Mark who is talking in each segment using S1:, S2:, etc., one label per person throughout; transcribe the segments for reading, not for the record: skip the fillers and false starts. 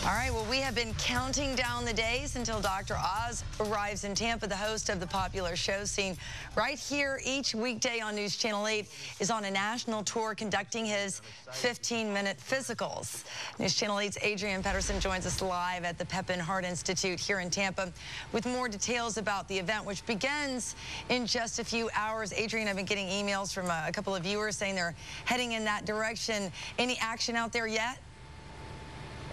S1: All right, well, we have been counting down the days until Dr. Oz arrives in Tampa. The host of the popular show seen right here each weekday on News Channel 8 is on a national tour conducting his 15-minute physicals. News Channel 8's Adrian Pedersen joins us live at the Pepin Heart Institute here in Tampa with more details about the event, which begins in just a few hours. Adrian, I've been getting emails from a couple of viewers saying they're heading in that direction. Any action out there yet?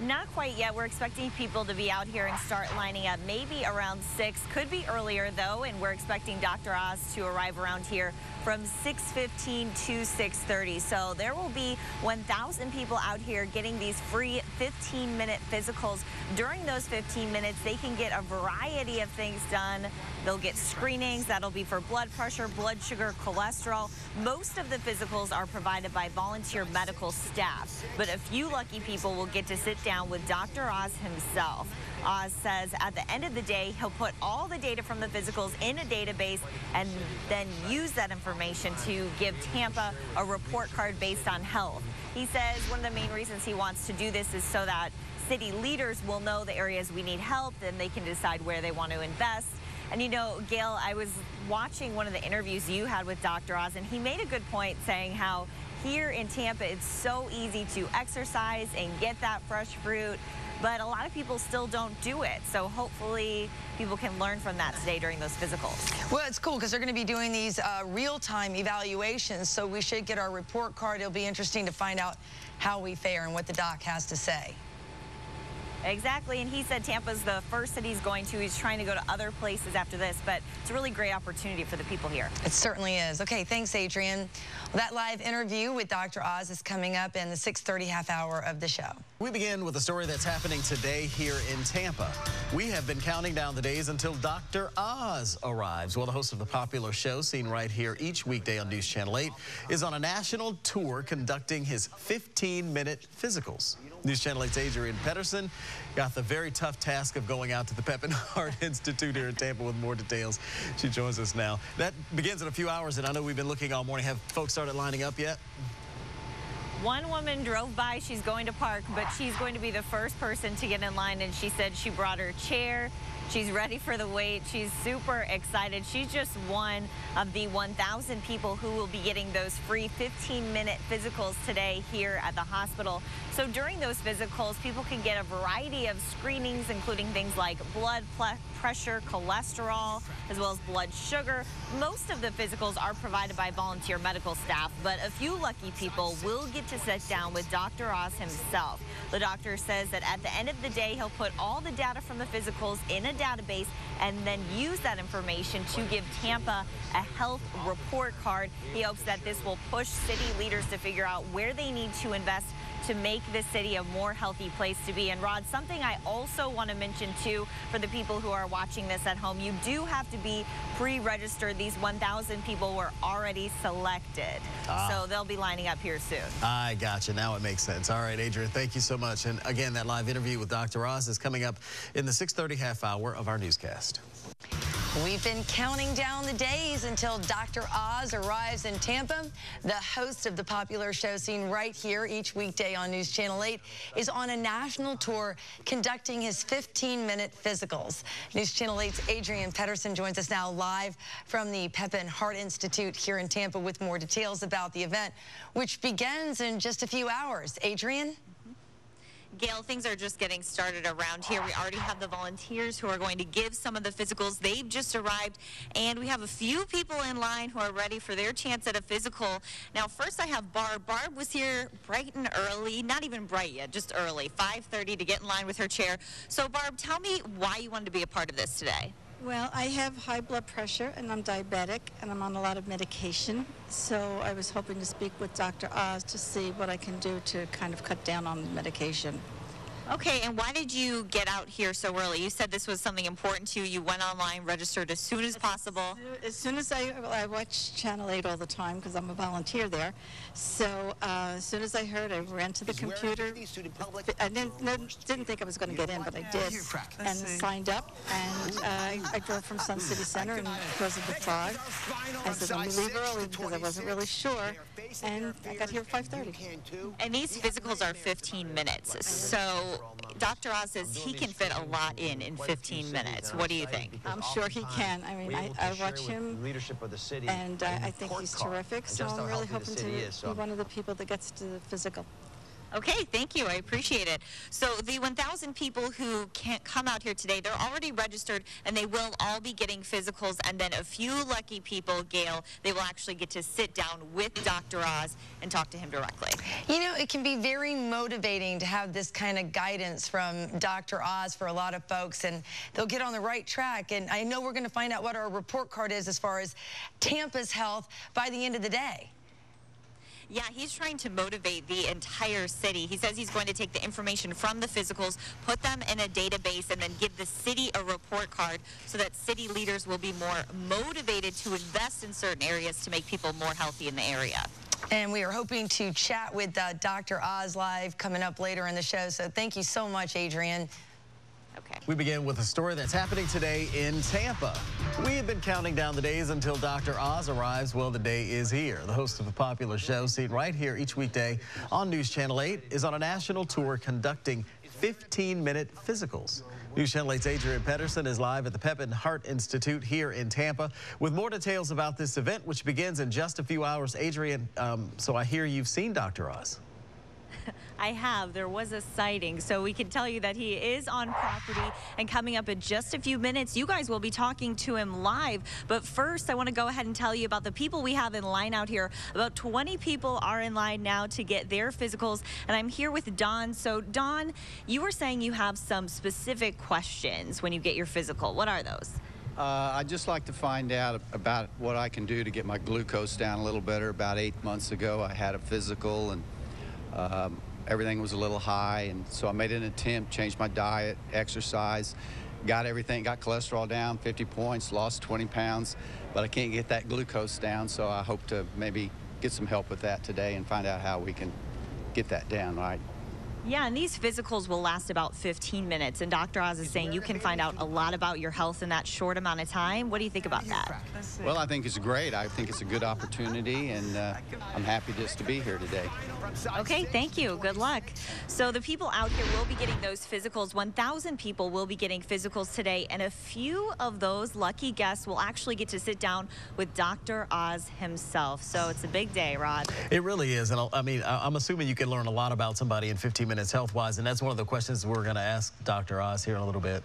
S2: Not quite yet. We're expecting people to be out here and start lining up maybe around 6. Could be earlier, though, and we're expecting Dr. Oz to arrive around here from 6:15 to 6:30. So there will be 1,000 people out here getting these free 15-minute physicals. During those 15 minutes, they can get a variety of things done. They'll get screenings. That'll be for blood pressure, blood sugar, cholesterol. Most of the physicals are provided by volunteer medical staff, but a few lucky people will get to sit down with Dr. Oz himself. Oz says at the end of the day, he'll put all the data from the physicals in a database and then use that information to give Tampa a report card based on health. He says one of the main reasons he wants to do this is so that city leaders will know the areas we need help, and they can decide where they want to invest. And you know, Gail, I was watching one of the interviews you had with Dr. Oz, and he made a good point saying how here in Tampa, it's so easy to exercise and get that fresh fruit, but a lot of people still don't do it. So hopefully people can learn from that today during those physicals.
S1: Well, it's cool because they're going to be doing these real-time evaluations, so we should get our report card. It'll be interesting to find out how we fare and what the doc has to say.
S2: Exactly, and he said Tampa's the first city he's going to. He's trying to go to other places after this, but it's a really great opportunity for the people here.
S1: It certainly is. Okay, thanks, Adrian. Well, that live interview with Dr. Oz is coming up in the 6:30 half hour of the show.
S3: We begin with a story that's happening today here in Tampa. We have been counting down the days until Dr. Oz arrives. Well, the host of the popular show, seen right here each weekday on News Channel 8, is on a national tour conducting his 15-minute physicals. News Channel 8's Adrian Pedersen got the very tough task of going out to the Pepin Heart Institute here in Tampa with more details. She joins us now. That begins in a few hours, and I know we've been looking all morning. Have folks started lining up yet?
S2: One woman drove by. She's going to park, but she's going to be the first person to get in line, and she said she brought her chair. She's ready for the wait. She's super excited. She's just one of the 1,000 people who will be getting those free 15-minute physicals today here at the hospital. So during those physicals, people can get a variety of screenings, including things like blood pressure, cholesterol, as well as blood sugar. Most of the physicals are provided by volunteer medical staff, but a few lucky people will get to sit down with Dr. Oz himself. The doctor says that at the end of the day, he'll put all the data from the physicals in a database and then use that information to give Tampa a health report card. He hopes that this will push city leaders to figure out where they need to invest to make this city a more healthy place to be. And Rod, something I also want to mention too for the people who are watching this at home, you do have to be pre-registered. These 1,000 people were already selected. So they'll be lining up here soon.
S3: I gotcha. Now it makes sense. All right, Adrian, thank you so much. And again, that live interview with Dr. Oz is coming up in the 6:30 half hour of our newscast.
S1: We've been counting down the days until Dr. Oz arrives in Tampa. The host of the popular show seen right here each weekday on News Channel 8 is on a national tour conducting his 15-minute physicals. News Channel 8's Adrian Pedersen joins us now live from the Pepin Heart Institute here in Tampa with more details about the event, which begins in just a few hours. Adrian?
S4: Gail, things are just getting started around here. We already have the volunteers who are going to give some of the physicals. They've just arrived, and we have a few people in line who are ready for their chance at a physical. Now, first I have Barb. Barb was here bright and early, not even bright yet, just early, 5:30 to get in line with her chair. So, Barb, tell me why you wanted to be a part of this today.
S5: Well, I have high blood pressure, and I'm diabetic, and I'm on a lot of medication. So I was hoping to speak with Dr. Oz to see what I can do to kind of cut down on medication.
S4: Okay, and why did you get out here so early? You said this was something important to you. You went online, registered as soon as possible.
S5: As soon as I watch Channel 8 all the time because I'm a volunteer there. So as soon as I heard, I ran to the computer. I didn't think I was going to get in, but I did, and signed up. And I drove from Sun City Center, and because of the fog, I said, let me leave early because I wasn't really sure. And I got here at 5:30.
S4: And these physicals are 15 minutes. So So Dr. Oz says he can fit a lot in 15 minutes. What do you think?
S5: I'm sure he can. I mean, I watch him, and I think he's terrific, so I'm really hoping to be one of the people that gets to the physical.
S4: Okay, thank you. I appreciate it. So the 1,000 people who can't come out here today, they're already registered, and they will all be getting physicals. And then a few lucky people, Gail, they will actually get to sit down with Dr. Oz and talk to him directly.
S1: You know, it can be very motivating to have this kind of guidance from Dr. Oz for a lot of folks, and they'll get on the right track. And I know we're going to find out what our report card is as far as Tampa's health by the end of the day.
S4: Yeah, he's trying to motivate the entire city. He says he's going to take the information from the physicals, put them in a database, and then give the city a report card so that city leaders will be more motivated to invest in certain areas to make people more healthy in the area.
S1: And we are hoping to chat with Dr. Oz live coming up later in the show. So thank you so much, Adrian.
S4: Okay.
S3: We begin with a story that's happening today in Tampa. We have been counting down the days until Dr. Oz arrives. Well, the day is here. The host of the popular show, seen right here each weekday on News Channel 8, is on a national tour conducting 15-minute physicals. News Channel 8's Adrian Pedersen is live at the Pepin Heart Institute here in Tampa with more details about this event, which begins in just a few hours. Adrian, so I hear you've seen Dr. Oz.
S2: I have. There was a sighting, so we can tell you that he is on property, and coming up in just a few minutes, you guys will be talking to him live. But first, I want to go ahead and tell you about the people we have in line out here. About 20 people are in line now to get their physicals, and I'm here with Dawn. So, Dawn, you were saying you have some specific questions when you get your physical. What are those?
S6: I'd just like to find out about what I can do to get my glucose down a little better. About 8 months ago, I had a physical, and everything was a little high, and so I made an attempt, changed my diet, exercise, got everything, got cholesterol down 50 points, lost 20 pounds, but I can't get that glucose down, so I hope to maybe get some help with that today and find out how we can get that down, right?
S2: Yeah, and these physicals will last about 15 minutes, and Dr. Oz is saying you can find out a lot about your health in that short amount of time. What do you think about that?
S6: Well, I think it's great. I think it's a good opportunity, and I'm happy just to be here today.
S2: Okay, thank you. Good luck. So the people out here will be getting those physicals. 1,000 people will be getting physicals today, and a few of those lucky guests will actually get to sit down with Dr. Oz himself. So it's a big day, Rod.
S3: It really is, and I mean, I'm assuming you can learn a lot about somebody in 15 minutes health-wise, and that's one of the questions we're going to ask Dr. Oz here in a little bit.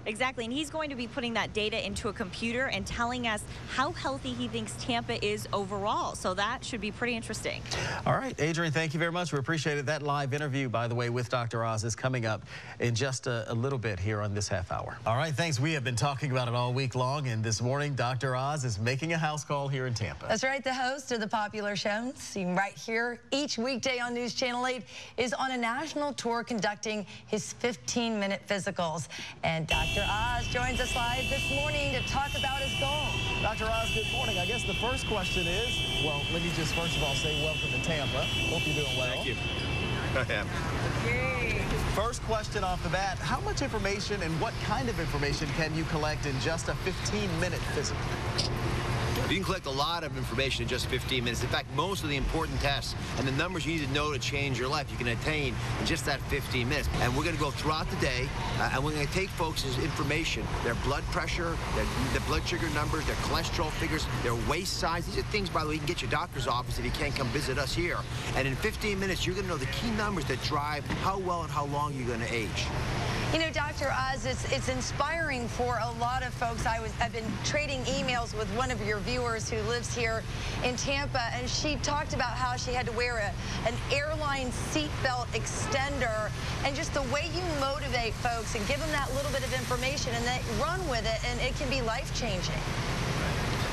S2: Exactly, and he's going to be putting that data into a computer and telling us how healthy he thinks Tampa is overall. So that should be pretty interesting.
S3: All right, Adrian, thank you very much. We appreciate it. That live interview, by the way, with Dr. Oz is coming up in just a little bit here on this half hour. All right, thanks. We have been talking about it all week long, and this morning, Dr. Oz is making a house call here in Tampa.
S1: That's right. The host of the popular show, seen right here each weekday on News Channel 8, is on a national tour conducting his 15-minute physicals. And Dr. Oz joins us live this morning to talk about his goal.
S3: Dr. Oz, good morning. I guess the first question is, well, let me just first of all say welcome to Tampa. Hope you're doing well.
S7: Thank you. I am.
S1: Yay.
S3: First question off the bat, how much information and what kind of information can you collect in just a 15-minute physical?
S7: You can collect a lot of information in just 15 minutes. In fact, most of the important tests and the numbers you need to know to change your life, you can attain in just that 15 minutes. And we're going to go throughout the day, and we're going to take folks' information, their blood pressure, their blood sugar numbers, their cholesterol figures, their waist size. These are things, by the way, you can get your doctor's office if you can't come visit us here. And in 15 minutes, you're going to know the key numbers that drive how well and how long you're going to age.
S1: You know, Dr. Oz, it's inspiring for a lot of folks. I've been trading emails with one of your viewers who lives here in Tampa, and she talked about how she had to wear an airline seatbelt extender, and just the way you motivate folks and give them that little bit of information and they run with it, and it can be life-changing.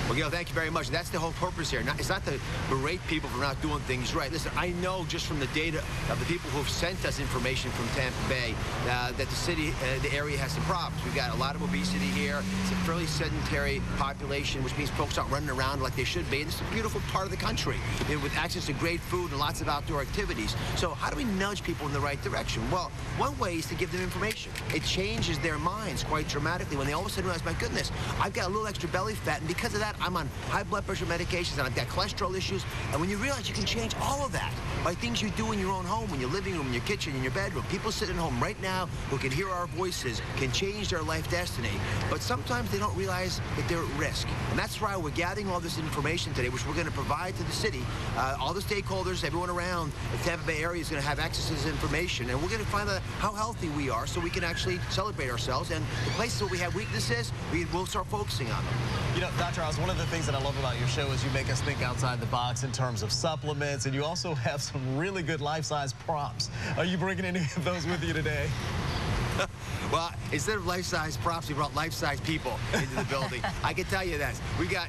S7: Well, Gail, thank you very much. That's the whole purpose here. It's not to berate people for not doing things right. Listen, I know just from the data of the people who have sent us information from Tampa Bay that the city, the area has some problems. We've got a lot of obesity here. It's a fairly sedentary population, which means folks aren't running around like they should be. And it's a beautiful part of the country with access to great food and lots of outdoor activities. So how do we nudge people in the right direction? Well, one way is to give them information. It changes their minds quite dramatically when they all of a sudden realize, my goodness, I've got a little extra belly fat, and because of that, I'm on high blood pressure medications, and I've got cholesterol issues. And when you realize you can change all of that by things you do in your own home, in your living room, in your kitchen, in your bedroom. People sitting at home right now who can hear our voices, can change their life destiny, but sometimes they don't realize that they're at risk. And that's why we're gathering all this information today, which we're going to provide to the city. All the stakeholders, everyone around the Tampa Bay area is going to have access to this information, and we're going to find out how healthy we are so we can actually celebrate ourselves. And the places where we have weaknesses, we'll start focusing on them.
S3: You know, Dr. Oz, one of the things that I love about your show is you make us think outside the box in terms of supplements, and you also have some really good life-size props. Are you bringing any of those with you today?
S7: Well, instead of life-size props, we brought life-size people into the building. I can tell you this. We got,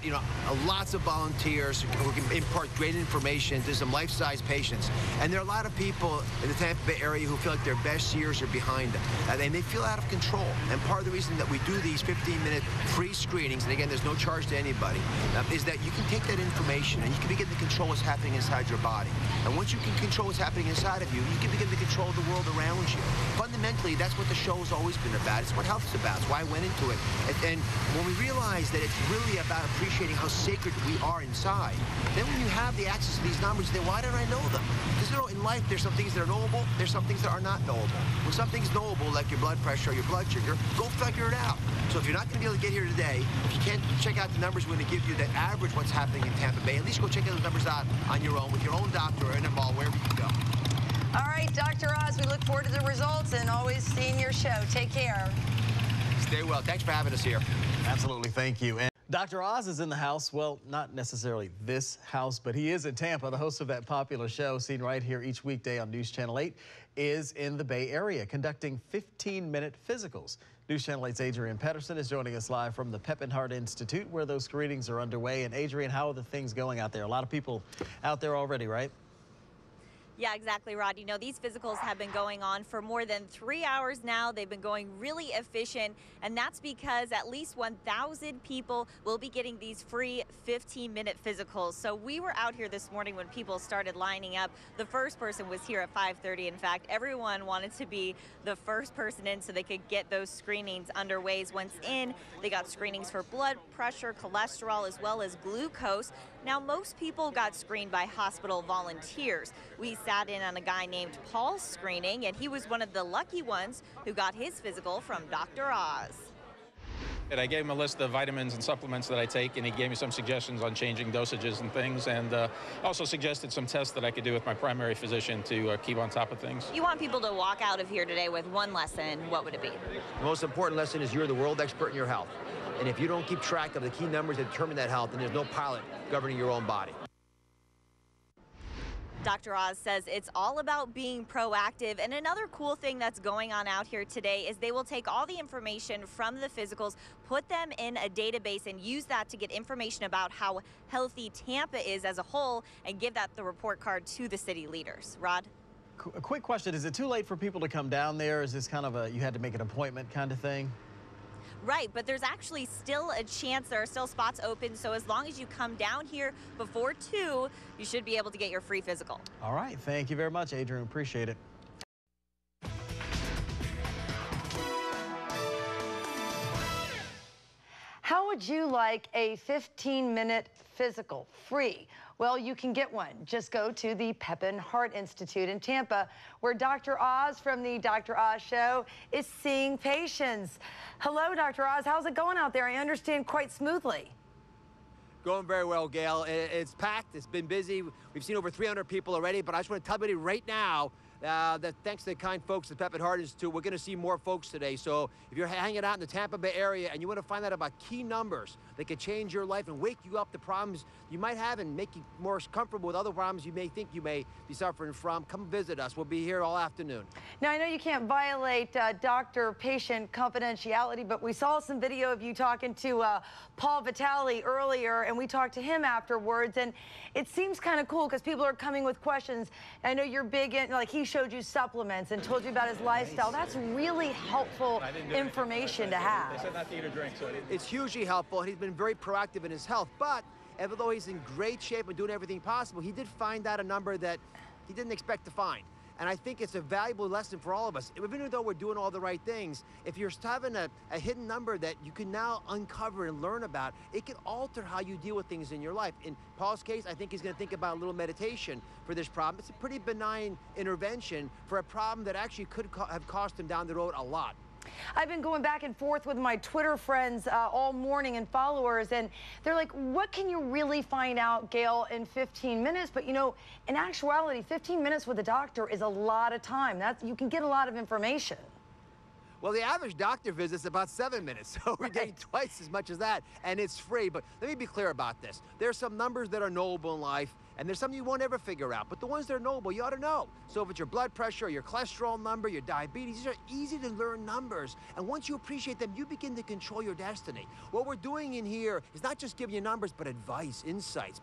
S7: lots of volunteers who can impart great information to some life-size patients. And there are a lot of people in the Tampa Bay area who feel like their best years are behind them. And they feel out of control. And part of the reason that we do these 15-minute free screenings, and again, there's no charge to anybody, is that you can take that information and you can begin to control what's happening inside your body. And once you can control what's happening inside of you, you can begin to control the world around you. Fundamentally, that's what the show's always been about. It's what health is about. It's why I went into it. And when we realize that it's really about appreciating how sacred we are inside, then when you have the access to these numbers, then why don't I know them? Because in life, there's some things that are knowable, there's some things that are not knowable. When something's knowable, like your blood pressure or your blood sugar, go figure it out. So if you're not going to be able to get here today, if you can't check out the numbers we're going to give you that average what's happening in Tampa Bay, at least go check out those numbers out on your own with your own doctor or in a mall, wherever you go.
S1: All right, Dr. Oz, we look forward to the results and always seeing your show. Take care.
S7: Stay well. Thanks for having us here.
S3: Absolutely. Thank you. And Dr. Oz is in the house. Well, not necessarily this house, but he is in Tampa. The host of that popular show, seen right here each weekday on News Channel 8, is in the Bay Area conducting 15-minute physicals. News Channel 8's Adrian Pedersen is joining us live from the Pepin Institute, where those screenings are underway. And Adrian, how are the things going out there? A lot of people out there already, right?
S2: Yeah, exactly, Rod. These physicals have been going on for more than 3 hours now. They've been going really efficient, and that's because at least 1,000 people will be getting these free 15-minute physicals. So we were out here this morning when people started lining up. The first person was here at 5:30. In fact, everyone wanted to be the first person in so they could get those screenings underway. Once in, they got screenings for blood pressure, cholesterol, as well as glucose. Now, most people got screened by hospital volunteers. We sat in on a guy named Paul's screening, and he was one of the lucky ones who got his physical from Dr. Oz.
S8: And I gave him a list of vitamins and supplements that I take, and he gave me some suggestions on changing dosages and things, and also suggested some tests that I could do with my primary physician to keep on top of things.
S2: You want people to walk out of here today with one lesson. What would it be?
S7: The most important lesson is you're the world expert in your health. And if you don't keep track of the key numbers that determine that health, then there's no pilot governing your own body.
S2: Dr. Oz says it's all about being proactive. And another cool thing that's going on out here today is they will take all the information from the physicals, put them in a database, and use that to get information about how healthy Tampa is as a whole and give that the report card to the city leaders. Rod?
S3: A quick question. Is it too late for people to come down there? Is this kind of a you had to make an appointment kind of thing?
S2: Right, but there's actually still a chance. There are still spots open, so as long as you come down here before 2, you should be able to get your free physical.
S3: All right, thank you very much, Adrian. Appreciate it.
S1: How would you like a 15-minute physical free? Well, you can get one. Just go to the Pepin Heart Institute in Tampa, where Dr. Oz from the Dr. Oz Show is seeing patients. Hello, Dr. Oz. How's it going out there? I understand quite smoothly.
S7: Going very well, Gail. It's packed. It's been busy. We've seen over 300 people already, but I just want to tell everybody right now that thanks to the kind folks at the Pepin Heart Institute, we're going to see more folks today. So if you're hanging out in the Tampa Bay area and you want to find out about key numbers that could change your life and wake you up to problems you might have and make you more comfortable with other problems you may think you may be suffering from, come visit us. We'll be here all afternoon.
S1: Now, I know you can't violate doctor-patient confidentiality, but we saw some video of you talking to Paul Vitale earlier, and we talked to him afterwards, and it seems kind of cool because people are coming with questions. I know you're big in, like, he showed you supplements and told you about his lifestyle. That's really helpful information to have.
S8: They said not to eat or drink, so
S7: it's hugely helpful, and he's been very proactive in his health. But even though he's in great shape and doing everything possible, he did find out a number that he didn't expect to find. And I think it's a valuable lesson for all of us. Even though we're doing all the right things, if you're having a hidden number that you can now uncover and learn about, it can alter how you deal with things in your life. In Paul's case, I think he's going to think about a little meditation for this problem. It's a pretty benign intervention for a problem that actually could have cost him down the road a lot.
S1: I've been going back and forth with my Twitter friends all morning and followers, and they're like, what can you really find out, Gail, in 15 minutes? But, you know, in actuality, 15 minutes with a doctor is a lot of time. You can get a lot of information.
S7: Well, the average doctor visit's about 7 minutes, so we're getting twice as much as that, and it's free. But let me be clear about this. There are some numbers that are knowable in life, and there's some you won't ever figure out. But the ones that are knowable, you ought to know. So if it's your blood pressure, your cholesterol number, your diabetes, these are easy to learn numbers. And once you appreciate them, you begin to control your destiny. What we're doing in here is not just giving you numbers, but advice, insights.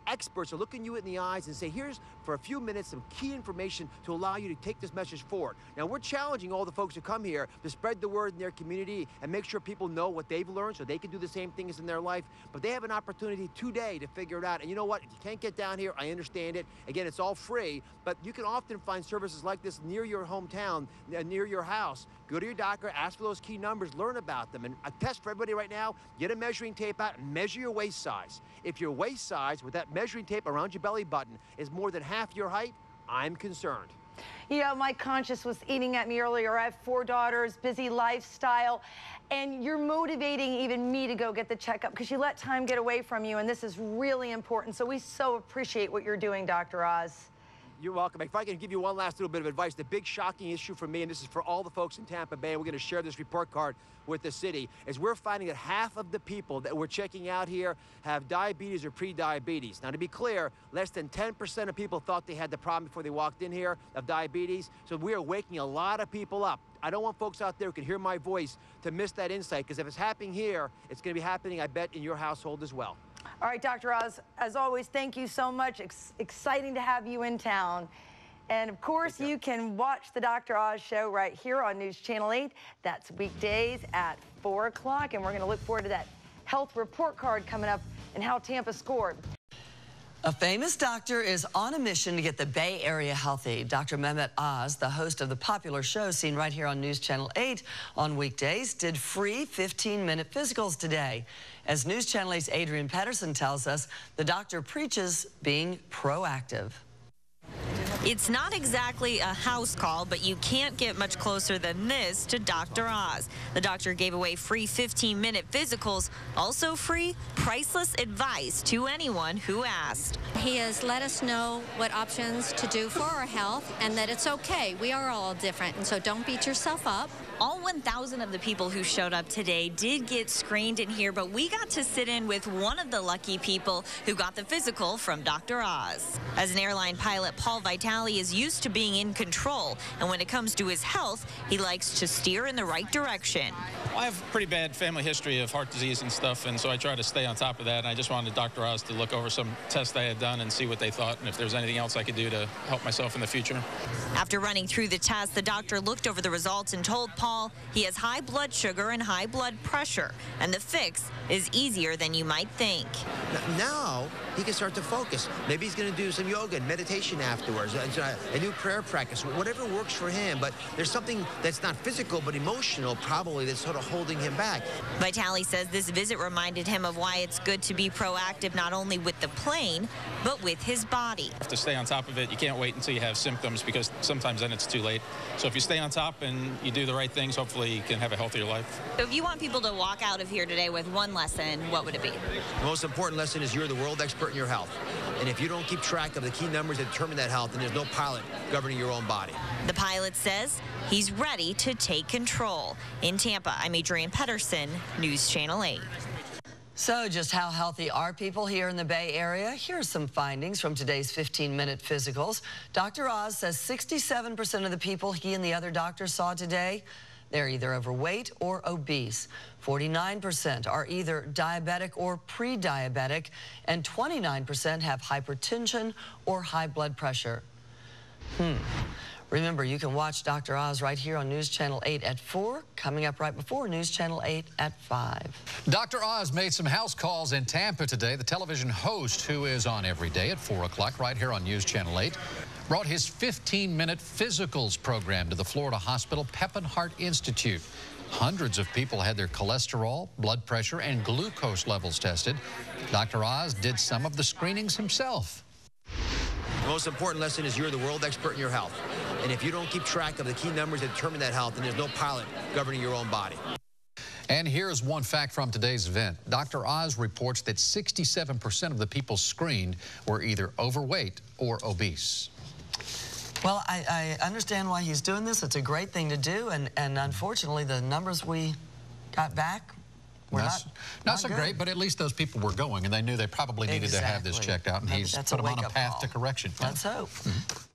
S7: Experts are looking you in the eyes and say, here's, for a few minutes, some key information to allow you to take this message forward. Now, we're challenging all the folks who come here to spread the word in their community and make sure people know what they've learned so they can do the same things in their life. But they have an opportunity today to figure it out. And you know what? If you can't get down here, I understand it. Again, it's all free, but you can often find services like this near your hometown, near your house. Go to your doctor, ask for those key numbers, learn about them. And a test for everybody right now, get a measuring tape out and measure your waist size. If your waist size with that measuring tape around your belly button is more than half your height, I'm concerned.
S1: You know, my conscience was eating at me earlier. I have 4 daughters, busy lifestyle, and you're motivating even me to go get the checkup because you let time get away from you, and this is really important. So we so appreciate what you're doing, Dr. Oz.
S7: You're welcome. If I can give you one last little bit of advice, the big shocking issue for me, and this is for all the folks in Tampa Bay, and we're going to share this report card with the city, is we're finding that half of the people that we're checking out here have diabetes or pre-diabetes. Now, to be clear, less than 10% of people thought they had the problem before they walked in here of diabetes, so we are waking a lot of people up. I don't want folks out there who can hear my voice to miss that insight, because if it's happening here, it's going to be happening, I bet, in your household as well.
S1: All right, Dr. Oz, as always, thank you so much. Exciting to have you in town. And, of course, you can watch the Dr. Oz show right here on News Channel 8. That's weekdays at 4 o'clock, and we're going to look forward to that health report card coming up and how Tampa scored.
S9: A famous doctor is on a mission to get the Bay Area healthy. Dr. Mehmet Oz, the host of the popular show seen right here on News Channel 8 on weekdays, did free 15-minute physicals today. As News Channel 8's Adrian Pedersen tells us, the doctor preaches being proactive.
S2: It's not exactly a house call, but you can't get much closer than this to Dr. Oz. The doctor gave away free 15-minute physicals, also free, priceless advice to anyone who asked.
S10: He has let us know what options to do for our health and that it's okay. We are all different, and so don't beat yourself up.
S2: All 1,000 of the people who showed up today did get screened in here, but we got to sit in with one of the lucky people who got the physical from Dr. Oz. As an airline pilot, Paul Vitale is used to being in control, and when it comes to his health, he likes to steer in the right direction.
S8: I have a pretty bad family history of heart disease and stuff, and so I try to stay on top of that. And I just wanted Dr. Oz to look over some tests I had done and see what they thought, and if there's anything else I could do to help myself in the future.
S2: After running through the test, the doctor looked over the results and told Paul he has high blood sugar and high blood pressure, and the fix is easier than you might think.
S7: Now he can start to focus. Maybe he's going to do some yoga and meditation afterwards, a new prayer practice, whatever works for him. But there's something that's not physical but emotional probably that's sort of holding him back.
S2: Vitale says this visit reminded him of why it's good to be proactive not only with the plane, but with his body.
S8: You have to stay on top of it. You can't wait until you have symptoms because sometimes then it's too late. So if you stay on top and you do the right things, hopefully you can have a healthier life.
S2: So if you want people to walk out of here today with one lesson, what would it be?
S7: The most important lesson is you're the world expert in your health. And if you don't keep track of the key numbers that determine that health, then there's no pilot governing your own body.
S2: The pilot says he's ready to take control. In Tampa, I'm Adrian Pedersen, News Channel 8.
S9: So just how healthy are people here in the Bay Area? Here are some findings from today's 15-minute physicals. Dr. Oz says 67% of the people he and the other doctors saw today, they're either overweight or obese. 49% are either diabetic or pre-diabetic, and 29% have hypertension or high blood pressure. Remember, you can watch Dr. Oz right here on News Channel 8 at 4, coming up right before News Channel 8 at 5.
S11: Dr. Oz made some house calls in Tampa today. The television host, who is on every day at 4 o'clock right here on News Channel 8, brought his 15-minute physicals program to the Florida hospital Pepin Heart Institute. Hundreds of people had their cholesterol, blood pressure, and glucose levels tested. Dr. Oz did some of the screenings himself.
S7: The most important lesson is you're the world expert in your health. And if you don't keep track of the key numbers that determine that health, then there's no pilot governing your own body.
S11: And here's one fact from today's event. Dr. Oz reports that 67% of the people screened were either overweight or obese.
S9: Well, I understand why he's doing this. It's a great thing to do, and unfortunately, the numbers we got back were not so great, but at least those people were going, and they knew they probably needed to have this checked out, and he's put them on a path to correction. Let's hope.